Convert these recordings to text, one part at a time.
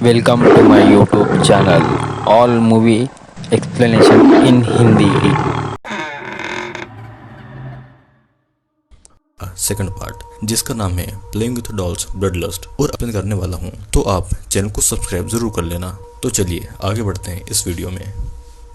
Welcome to my YouTube channel. All movie explanation in Hindi. Second part जिसका नाम है playing with dolls blood lust और अपने करने वाला हूँ, तो आप चैनल को सब्सक्राइब जरूर कर लेना। तो चलिए आगे बढ़ते हैं इस वीडियो में।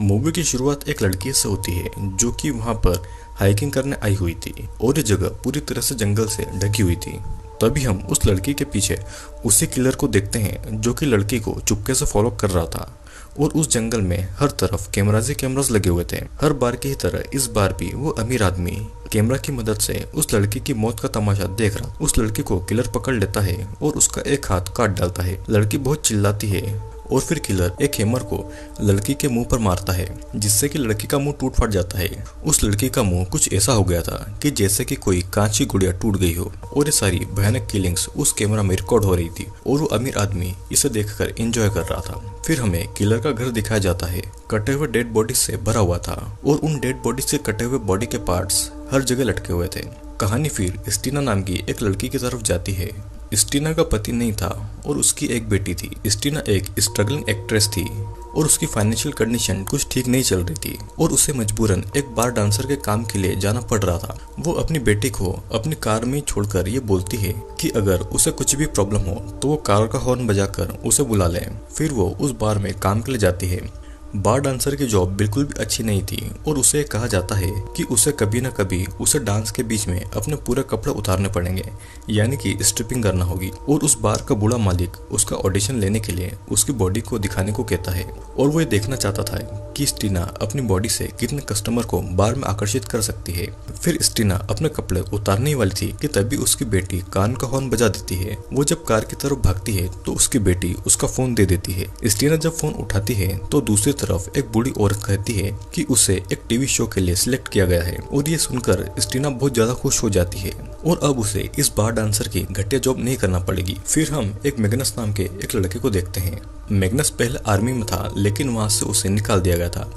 मूवी की शुरुआत एक लड़की से होती है जो कि वहाँ पर हाइकिंग करने आई हुई थी और ये जगह पूरी तरह से जंगल से ढकी हुई थी। तभी हम उस लड़की के पीछे उसी किलर को देखते हैं जो कि लड़की को चुपके से फॉलो कर रहा था। और उस जंगल में हर तरफ कैमराज ही कैमराज लगे हुए थे। हर बार की तरह इस बार भी वो अमीर आदमी कैमरा की मदद से उस लड़की की मौत का तमाशा देख रहा। उस लड़की को किलर पकड़ लेता है और उसका एक हाथ काट डालता है। लड़की बहुत चिल्लाती है और फिर किलर एक हैमर को लड़की के मुंह पर मारता है जिससे कि लड़की का मुंह टूट फट जाता है। उस लड़की का मुंह कुछ ऐसा हो गया था कि जैसे कि कोई कांच की गुड़िया टूट गई हो। और ये सारी भयानक किलिंग्स उस कैमरा में रिकॉर्ड हो रही थी और वो अमीर आदमी इसे देखकर एंजॉय कर रहा था। फिर हमें किलर का घर दिखाया जाता है, कटे हुए डेड बॉडी से भरा हुआ था और उन डेड बॉडी से कटे हुए बॉडी के पार्ट्स हर जगह लटके हुए थे। कहानी फिर स्टीना नाम की एक लड़की की तरफ जाती है। स्टीना का पति नहीं था और उसकी एक बेटी थी। स्टीना एक स्ट्रगलिंग एक्ट्रेस थी और उसकी फाइनेंशियल कंडीशन कुछ ठीक नहीं चल रही थी और उसे मजबूरन एक बार डांसर के काम के लिए जाना पड़ रहा था। वो अपनी बेटी को अपनी कार में छोड़कर ये बोलती है कि अगर उसे कुछ भी प्रॉब्लम हो तो वो कार का हॉर्न बजाकर उसे बुला ले। फिर वो उस बार में काम के लिए जाती है। बार डांसर की जॉब बिल्कुल भी अच्छी नहीं थी और उसे कहा जाता है कि उसे कभी न कभी उसे डांस के बीच में अपने पूरे कपड़े उतारने पड़ेंगे, यानी कि स्ट्रिपिंग करना होगी। और उस बार का बूढ़ा मालिक उसका ऑडिशन लेने के लिए उसकी बॉडी को दिखाने को कहता है और वो ये देखना चाहता था कि स्टीना अपनी बॉडी से कितने कस्टमर को बार में आकर्षित कर सकती है। फिर स्टीना अपने कपड़े उतारने वाली थी कि तभी उसकी बेटी कान का हॉर्न बजा देती है। वो जब कार की तरफ भागती है तो उसकी बेटी उसका फोन दे देती है। स्टीना जब फोन उठाती है तो दूसरी तरफ एक बूढ़ी औरत कहती है कि उसे एक टीवी शो के लिए सिलेक्ट किया गया है और ये सुनकर स्टीना बहुत ज्यादा खुश हो जाती है और अब उसे इस बार डांसर की घटिया जॉब नहीं करना पड़ेगी। फिर हम एक मैग्नस नाम के एक लड़के को देखते हैं। मैग्नस पहले आर्मी में था लेकिन वहां से उसे निकाल दिया गया था।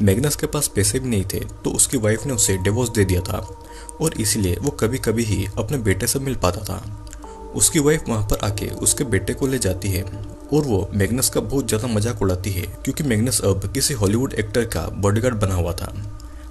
मैग्नस के पास पैसे भी नहीं थे तो उसकी वाइफ ने उसे डिवोर्स दे दिया था और इसीलिए वो कभी कभी ही अपने बेटे से मिल पाता था। उसकी वाइफ वहां पर आके उसके बेटे को ले जाती है और वो मैग्नस का बहुत ज्यादा मजाक उड़ाती है क्योंकि मैग्नस अब किसी हॉलीवुड एक्टर का बॉडीगार्ड बना हुआ था।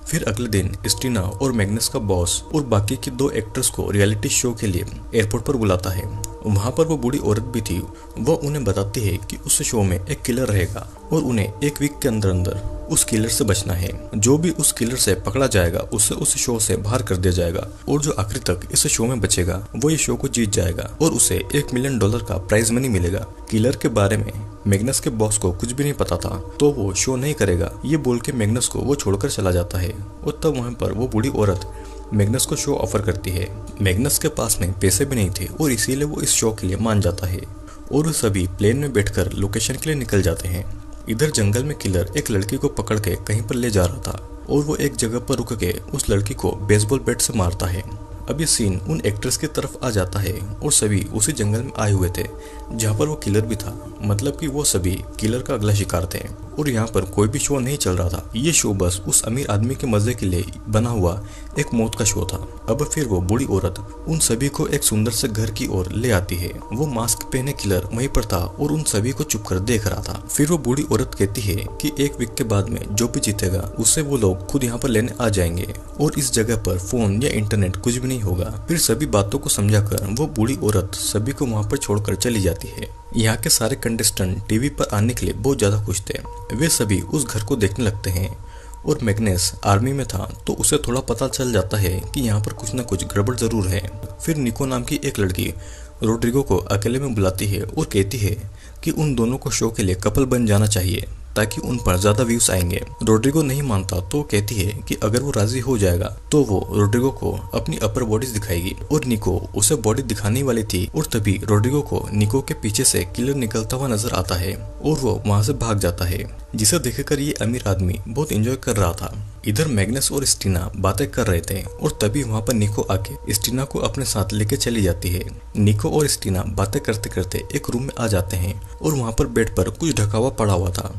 फिर अगले दिन स्टीना और मैग्नस का बॉस और बाकी के दो एक्टर्स को रियलिटी शो के लिए एयरपोर्ट पर बुलाता है। वहां पर वो बूढ़ी औरत भी थी। वो उन्हें बताती है कि उस शो में एक किलर रहेगा और उन्हें एक वीक के अंदर अंदर उस किलर से बचना है। जो भी उस किलर से पकड़ा जाएगा उसे उस शो से बाहर कर दिया जाएगा और जो आखिरी तक इस शो में बचेगा वो ये शो को जीत जाएगा और उसे $1 मिलियन का प्राइज मनी मिलेगा। किलर के बारे में मैग्नस के बॉस को कुछ भी नहीं पता था तो वो शो नहीं करेगा ये बोल के मैग्नस को वो छोड़कर चला जाता है और तब वहाँ पर वो बूढ़ी औरत मैग्नस को शो ऑफर करती है। मैग्नस के पास में पैसे भी नहीं थे और इसीलिए वो इस शो के लिए मान जाता है और वो सभी प्लेन में बैठकर लोकेशन के लिए निकल जाते हैं। इधर जंगल में किलर एक लड़की को पकड़ के कहीं पर ले जा रहा था और वो एक जगह पर रुक के उस लड़की को बेसबॉल बैट से मारता है। अब ये सीन उन एक्ट्रेस की तरफ आ जाता है और सभी उसी जंगल में आए हुए थे जहाँ पर वो किलर भी था, मतलब कि वो सभी किलर का अगला शिकार थे और यहाँ पर कोई भी शो नहीं चल रहा था। ये शो बस उस अमीर आदमी के मजे के लिए बना हुआ एक मौत का शो था। अब फिर वो बूढ़ी औरत उन सभी को एक सुंदर से घर की ओर ले आती है। वो मास्क पहने किलर वहीं पर था और उन सभी को चुप कर देख रहा था। फिर वो बूढ़ी औरत कहती है कि एक वीक के बाद में जो भी जीतेगा उसे वो लोग खुद यहाँ पर लेने आ जाएंगे और इस जगह पर फोन या इंटरनेट कुछ भी नहीं होगा। फिर सभी बातों को समझाकर वो बूढ़ी औरत सभी को वहाँ पर छोड़कर चली जाती है। यहाँ के सारे कंटेस्टेंट टीवी पर आने के लिए बहुत ज्यादा खुश थे। वे सभी उस घर को देखने लगते हैं और मैग्नस आर्मी में था तो उसे थोड़ा पता चल जाता है कि यहाँ पर कुछ न कुछ गड़बड़ जरूर है। फिर निको नाम की एक लड़की रोड्रिगो को अकेले में बुलाती है और कहती है कि उन दोनों को शो के लिए कपल बन जाना चाहिए ताकि उन पर ज्यादा व्यूज आएंगे। रोड्रिगो नहीं मानता तो कहती है कि अगर वो राजी हो जाएगा तो वो रोड्रिगो को अपनी अपर बॉडीज दिखाएगी और निको उसे बॉडी दिखाने वाली थी और तभी रोड्रिगो को निको के पीछे से किलर निकलता हुआ नजर आता है और वो वहां से भाग जाता है, जिसे देखकर ये अमीर आदमी बहुत एंजॉय कर रहा था। इधर मैग्नस और स्टीना बातें कर रहे थे और तभी वहां पर निको आके स्टीना को अपने साथ लेके चली जाती है। निको और स्टीना बातें करते करते एक रूम में आ जाते हैं और वहां पर बेड पर कुछ ढका हुआ पड़ा हुआ था।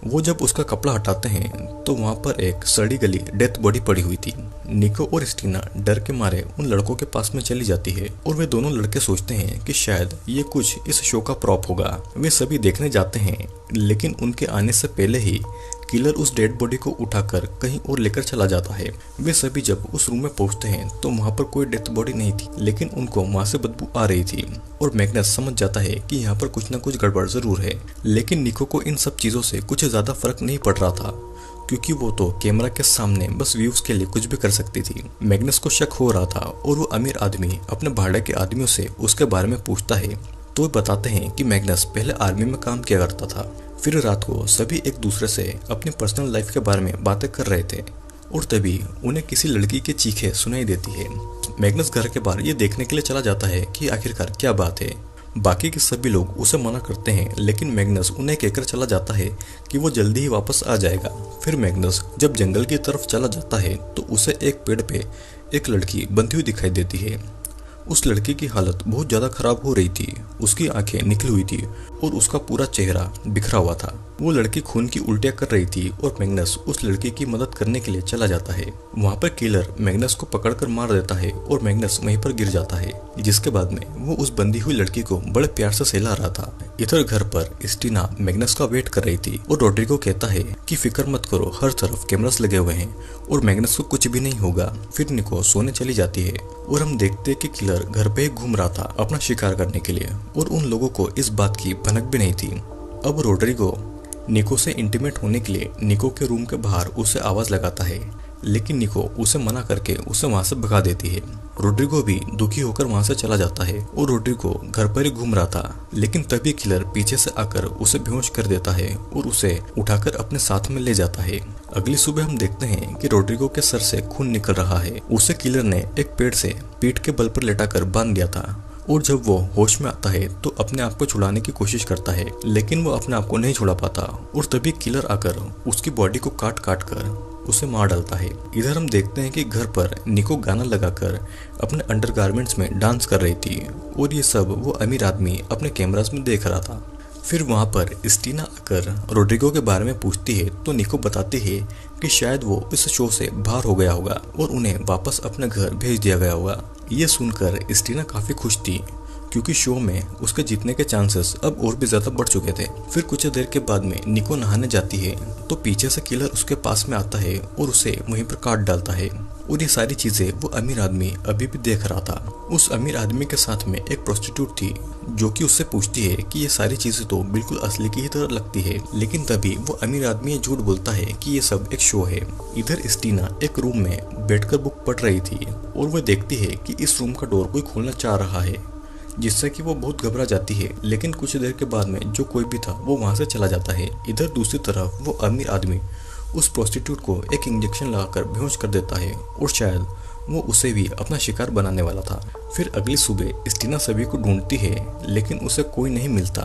वो जब उसका कपड़ा हटाते हैं तो वहाँ पर एक सड़ी गली डेथ बॉडी पड़ी हुई थी। निको और स्टीना डर के मारे उन लड़कों के पास में चली जाती है और वे दोनों लड़के सोचते हैं कि शायद ये कुछ इस शो का प्रॉप होगा। वे सभी देखने जाते हैं, लेकिन उनके आने से पहले ही किलर उस डेड बॉडी को उठाकर कहीं और लेकर चला जाता है। वे सभी जब उस रूम में पहुंचते हैं तो वहाँ पर कोई डेथ बॉडी नहीं थी, लेकिन उनको वहाँ से बदबू आ रही थी और मैग्नस समझ जाता है कि यहाँ पर कुछ न कुछ गड़बड़ जरूर है। लेकिन निको को इन सब चीजों से कुछ ज्यादा फर्क नहीं पड़ रहा था, क्योंकि वो तो कैमरा के सामने बस व्यूज के लिए कुछ भी कर सकती थी। मैग्नस को शक हो रहा था और वो अमीर आदमी अपने भाड़े के आदमियों से उसके बारे में पूछता है, तो वे बताते हैं कि मैग्नस पहले आर्मी में काम किया करता था। फिर रात को सभी एक दूसरे से अपनी पर्सनल लाइफ के बारे में बातें कर रहे थे और तभी उन्हें किसी लड़की की चीखें सुनाई देती है। मैग्नस घर के बाहर ये देखने के लिए चला जाता है कि आखिरकार क्या बात है। बाकी के सभी लोग उसे मना करते हैं, लेकिन मैग्नस उन्हें कहकर चला जाता है कि वो जल्दी ही वापस आ जाएगा। फिर मैग्नस जब जंगल की तरफ चला जाता है तो उसे एक पेड़ पे एक लड़की बंधी हुई दिखाई देती है। उस लड़की की हालत बहुत ज़्यादा खराब हो रही थी। उसकी आंखें निकली हुई थी और उसका पूरा चेहरा बिखरा हुआ था। वो लड़की खून की उल्टियाँ कर रही थी और मैग्नस उस लड़की की मदद करने के लिए चला जाता है। वहाँ पर किलर मैग्नस को पकड़कर मार देता है और मैग्नस वहीं पर गिर जाता है, जिसके बाद में वो उस बंधी हुई लड़की को बड़े प्यार से सहला रहा था। इधर घर पर स्टीना मैग्नस का वेट कर रही थी और रोड्रिगो कहता है कि फिक्र मत करो, हर तरफ कैमरास लगे हुए हैं और मैग्नस को कुछ भी नहीं होगा। फिर निको सोने चली जाती है और हम देखते हैं कि किलर घर पे ही घूम रहा था अपना शिकार करने के लिए और उन लोगों को इस बात की भनक भी नहीं थी। अब रोड्रिगो निको से इंटीमेट होने के लिए निको के रूम के बाहर उसे आवाज लगाता है, लेकिन निको उसे मना करके उसे वहां से भगा देती है। रोड्रिगो भी दुखी होकर वहां से चला जाता है और रोड्रिगो घर पर ही घूम रहा था, लेकिन तभी किलर पीछे से आकर उसे बेहोश कर देता है और उसे उठाकर अपने साथ में ले जाता है। अगली सुबह हम देखते हैं कि रोड्रिगो के सर से खून निकल रहा है। उसे किलर ने एक पेड़ से पीठ के बल पर लेटाकर बांध दिया था और जब वो होश में आता है तो अपने आप को छुड़ाने की कोशिश करता है, लेकिन वो अपने आप को नहीं छुड़ा पाता और तभी किलर आकर उसकी बॉडी को काट काट कर उसे मार डालता है। इधर हम देखते हैं कि घर पर निको गाना लगाकर अपने अंडरगारमेंट्स में डांस कर रही थी और ये सब वो अमीर आदमी अपने कैमरास में देख रहा था। फिर वहाँ पर स्टीना आकर रोड्रिगो के बारे में पूछती है तो निको बताती है कि शायद वो इस शो से बाहर हो गया होगा और उन्हें वापस अपने घर भेज दिया गया होगा। ये सुनकर स्टीना काफी खुश थी, क्योंकि शो में उसके जीतने के चांसेस अब और भी ज्यादा बढ़ चुके थे। फिर कुछ देर के बाद में निको नहाने जाती है तो पीछे से किलर उसके पास में आता है और उसे वहीं पर काट डालता है और ये सारी चीजें वो अमीर आदमी अभी भी देख रहा था। उस अमीर आदमी के साथ में एक प्रोस्टिट्यूट थी जो कि उससे पूछती है कि ये सारी चीजें तो बिल्कुल असली की ही तरह लगती है, लेकिन तभी वो अमीर आदमी झूठ बोलता है कि ये सब एक शो है। इधर स्टीना एक रूम में बैठकर बुक पढ़ रही थी और वह देखती है कि इस रूम का डोर कोई खोलना चाह रहा है, जिससे कि वो बहुत घबरा जाती है। लेकिन कुछ देर के बाद में जो कोई भी था वो वहां से चला जाता है। इधर दूसरी तरफ वो अमीर आदमी उस प्रोस्टिट्यूट को एक इंजेक्शन लगाकर बेहोश कर देता है और शायद वो उसे भी अपना शिकार बनाने वाला था। फिर अगली सुबह स्टीना सभी को ढूंढती है, लेकिन उसे कोई नहीं मिलता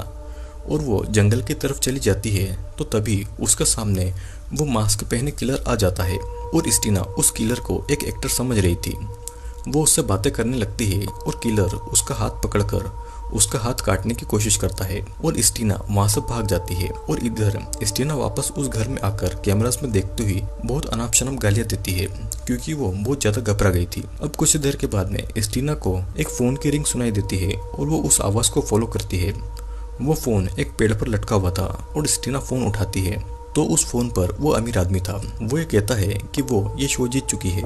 और वो जंगल की तरफ चली जाती है तो तभी उसके सामने वो मास्क पहने किलर आ जाता है और स्टीना उस किलर को एक एक्टर समझ रही थी। वो उससे बातें करने लगती है और किलर उसका हाथ पकड़कर उसका हाथ काटने की कोशिश करता है और स्टीना वहां से भाग जाती है। और इधर स्टीना वापस उस घर में आकर कैमरास में देखते हुए बहुत अनाप शनाप गालियां देती है, क्योंकि वो बहुत ज्यादा घबरा गई थी। अब कुछ देर के बाद में स्टीना को एक फोन की रिंग सुनाई देती है और वो उस आवाज को फॉलो करती है। वो फोन एक पेड़ पर लटका हुआ था और स्टीना फोन उठाती है तो उस फोन पर वो अमीर आदमी था। वो ये कहता है कि वो ये शो जीत चुकी है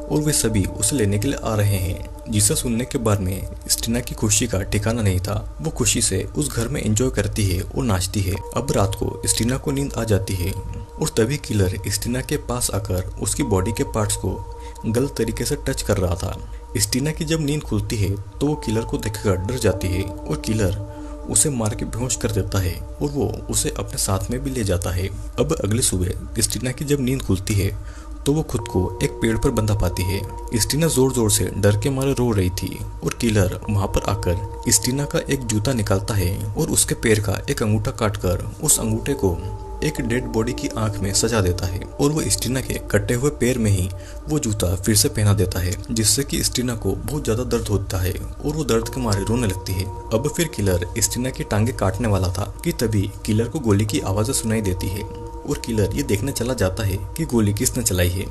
और वे सभी उसे लेने के लिए आ रहे हैं, जिसे सुनने के बाद में स्टीना की खुशी का ठिकाना नहीं था। वो खुशी से उस घर में एंजॉय करती है और नाचती है। अब रात को स्टीना को नींद आ जाती है और तभी किलर स्टीना के पास आकर उसकी बॉडी के पार्ट्स को गलत तरीके से टच कर रहा था। स्टीना की जब नींद खुलती है तो वो किलर को देखकर डर जाती है और किलर उसे मार के बेहोश कर देता है और वो उसे अपने साथ में भी ले जाता है। अब अगली सुबह स्टीना की जब नींद खुलती है तो वो खुद को एक पेड़ पर बंधा पाती है। स्टीना जोर जोर से डर के मारे रो रही थी और किलर वहां पर आकर स्टीना का एक जूता निकालता है और उसके पैर का एक अंगूठा काटकर उस अंगूठे को एक डेड बॉडी की आंख में सजा देता है और वो स्टीना के कटे हुए पैर में ही वो जूता फिर से पहना देता है, जिससे कि स्टीना को बहुत ज्यादा दर्द होता है और वो दर्द के मारे रोने लगती है। अब फिर किलर स्टीना की टांगे काटने वाला था कि तभी किलर को गोली की आवाजें सुनाई देती है और किलर ये देखने चला जाता है कि गोली किसने चलाई है,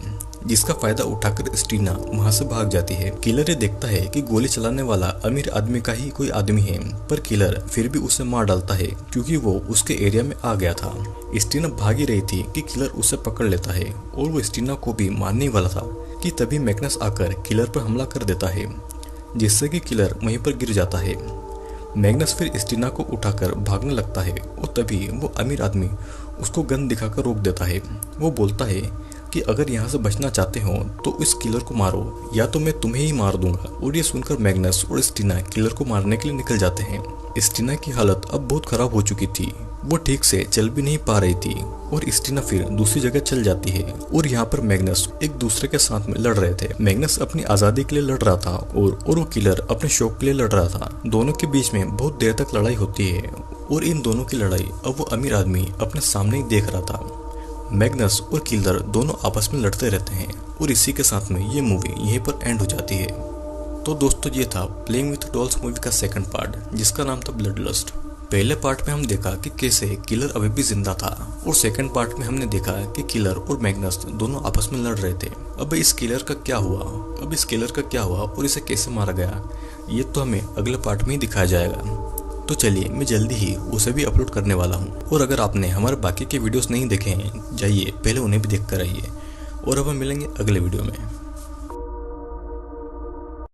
जिसका फायदा उठाकर स्टीना वहां से भाग जाती है। किलर ये देखता है कि गोली चलाने वाला अमीर आदमी का ही कोई आदमी है, पर किलर फिर भी उसे मार डालता है क्योंकि वो उसके एरिया में आ गया था। स्टीना भाग ही रही थी कि किलर उसे पकड़ लेता है और वो स्टीना को भी मारने वाला था कि तभी मैग्नस आकर किलर पर हमला कर देता है, जिससे कि किलर वहीं पर गिर जाता है। मैग्नस फिर स्टीना को उठाकर भागने लगता है और तभी वो अमीर आदमी उसको गन दिखाकर रोक देता है। वो बोलता है कि अगर यहाँ से बचना चाहते हो तो इस किलर को मारो या तो मैं तुम्हें ही मार दूंगा। और ये सुनकर मैग्नस और स्टीना किलर को मारने के लिए निकल जाते हैं। स्टीना की हालत अब बहुत खराब हो चुकी थी, वो ठीक से चल भी नहीं पा रही थी और स्टीना फिर दूसरी जगह चल जाती है। और यहाँ पर मैग्नस एक दूसरे के साथ में लड़ रहे थे। मैग्नस अपनी आजादी के लिए लड़ रहा था और वो किलर अपने शौक के लिए लड़ रहा था। दोनों के बीच में बहुत देर तक लड़ाई होती है और इन दोनों की लड़ाई अब वो अमीर आदमी अपने सामने ही देख रहा था। मैग्नस और किलर दोनों आपस में लड़ते रहते हैं और इसी के साथ में ये मूवी यहीं पर एंड हो जाती है। तो दोस्तों ये था प्लेइंग विथ डॉल्स मूवी का सेकंड पार्ट, जिसका नाम था ब्लड लस्ट। पहले पार्ट में हम देखा कि कैसे किलर अभी भी जिंदा था और सेकंड पार्ट में हमने देखा कि किलर और मैग्नस दोनों आपस में लड़ रहे थे। अब इस किलर का क्या हुआ और इसे कैसे मारा गया, ये तो हमें अगले पार्ट में ही दिखाया जाएगा। तो चलिए मैं जल्दी ही उसे भी अपलोड करने वाला हूँ। और अगर आपने हमारे बाकी के वीडियोस नहीं देखे हैं, जाइए पहले उन्हें भी देख कर आइए। और अब हम मिलेंगे अगले वीडियो में।